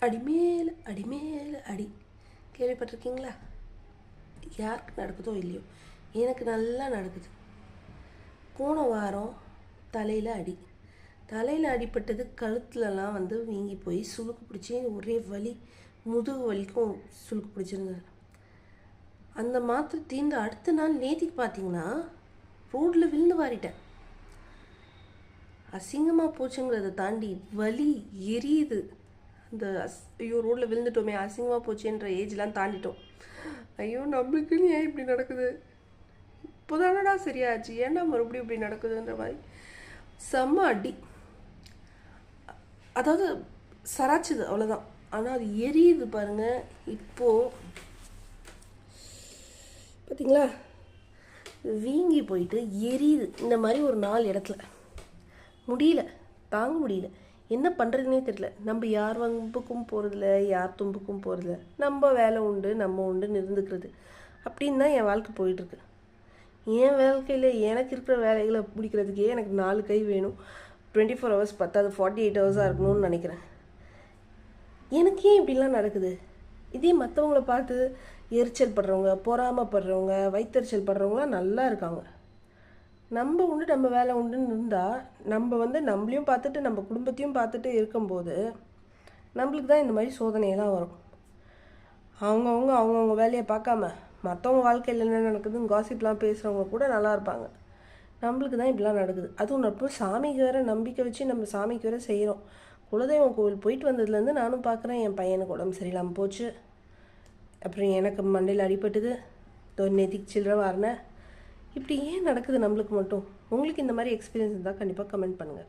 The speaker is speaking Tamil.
அடிமேல் அடிமேல் அடி கேள்விப்பட்டிருக்கீங்களா? யாருக்கு நடக்குதோ இல்லையோ, எனக்கு நல்லா நடக்குது. போன வாரம் தலையில் அடிப்பட்டது. கழுத்துலலாம் வீங்கி போய் சுளுக்கு பிடிச்சி ஒரே வலி, முதுகு வலிக்கும் சுளுக்கு பிடிச்சிருந்தது. அந்த மாத்திரை தீர்ந்து அடுத்த நாள் நேத்திக்கு பார்த்தீங்கன்னா ரோட்டில் விழுந்து வாரிட்டேன். அசிங்கமாக போச்சுங்கிறத தாண்டி வலி எரியுது. இந்த ஐயோ ரோட்டில் விழுந்துட்டோமே, அசிங்கமாக போச்சுன்ற ஏஜ்லாம் தாண்டிட்டோம். ஐயோ நம்மளுக்குன்னு ஏன் இப்படி நடக்குது, இப்போதானடா சரியாச்சு, ஏன்னா மறுபடியும் இப்படி நடக்குதுன்ற மாதிரி செம்ம அடி. அதாவது சராச்சுது அவ்வளோதான், ஆனால் அது எரியுது பாருங்கள். இப்போது பார்த்தீங்களா, வீங்கி போயிட்டு எரியுது. இந்த மாதிரி ஒரு 4 இடத்துல முடியல, தாங்க முடியல, என்ன பண்ணுறதுனே தெரியல. நம்ம யார் வம்புக்கும் போகிறதில்ல, யார் தும்புக்கும் போகிறதில்ல, நம்ம வேலை உண்டு நம்ம உண்டுன்னு இருந்துக்கிறது அப்படின்னு தான் என் வாழ்க்கை போயிட்டுருக்கு. என் வாழ்க்கையில் எனக்கு இருக்கிற வேலைகளை முடிக்கிறதுக்கே எனக்கு 4 கை வேணும். 24 hours பத்தாது, 48 hours இருக்கணும்னு நினைக்கிறேன். எனக்கு ஏன் இப்படிலாம் நடக்குது? இதே மற்றவங்கள பார்த்து எரிச்சல் படுறவங்க, பொறாமப்படுறவங்க, வயிற்றெரிச்சல் படுறவங்களாம் நல்லா இருக்காங்க. நம்ம உண்டு நம்ம வேலை உண்டுன்னு இருந்தால் நம்ம நம்மளையும் பார்த்துட்டு நம்ம குடும்பத்தையும் பார்த்துட்டு இருக்கும்போது நம்மளுக்கு தான் இந்த மாதிரி சோதனையெல்லாம் வரும். அவங்கவுங்க வேலையை பார்க்காம மற்றவங்க வாழ்க்கையில் என்ன நடக்குதுன்னு காசிப்லாம் பேசுகிறவங்க கூட நல்லா இருப்பாங்க. நம்மளுக்கு தான் இப்படிலாம் நடக்குது. அதுவும் நம்ம சாமிக்கு வேறு நம்பிக்கை வச்சு நம்ம சாமிக்கு வேறு செய்கிறோம். குலதெய்வம் கோவில் போயிட்டு வந்ததுலேருந்து நானும் பார்க்குறேன், என் பையனுக்கு உடம்பு சரியில்லாமல் போச்சு. அப்புறம் எனக்கு மண்டையில் அடிபட்டுது, நேத்திக்கு சில்லற வாரினேன். இப்படி ஏன் நடக்குது நம்மளுக்கு மட்டும்? உங்களுக்கு இந்த மாதிரி எக்ஸ்பீரியன்ஸ் இருந்தால் கண்டிப்பாக கமெண்ட் பண்ணுங்கள்.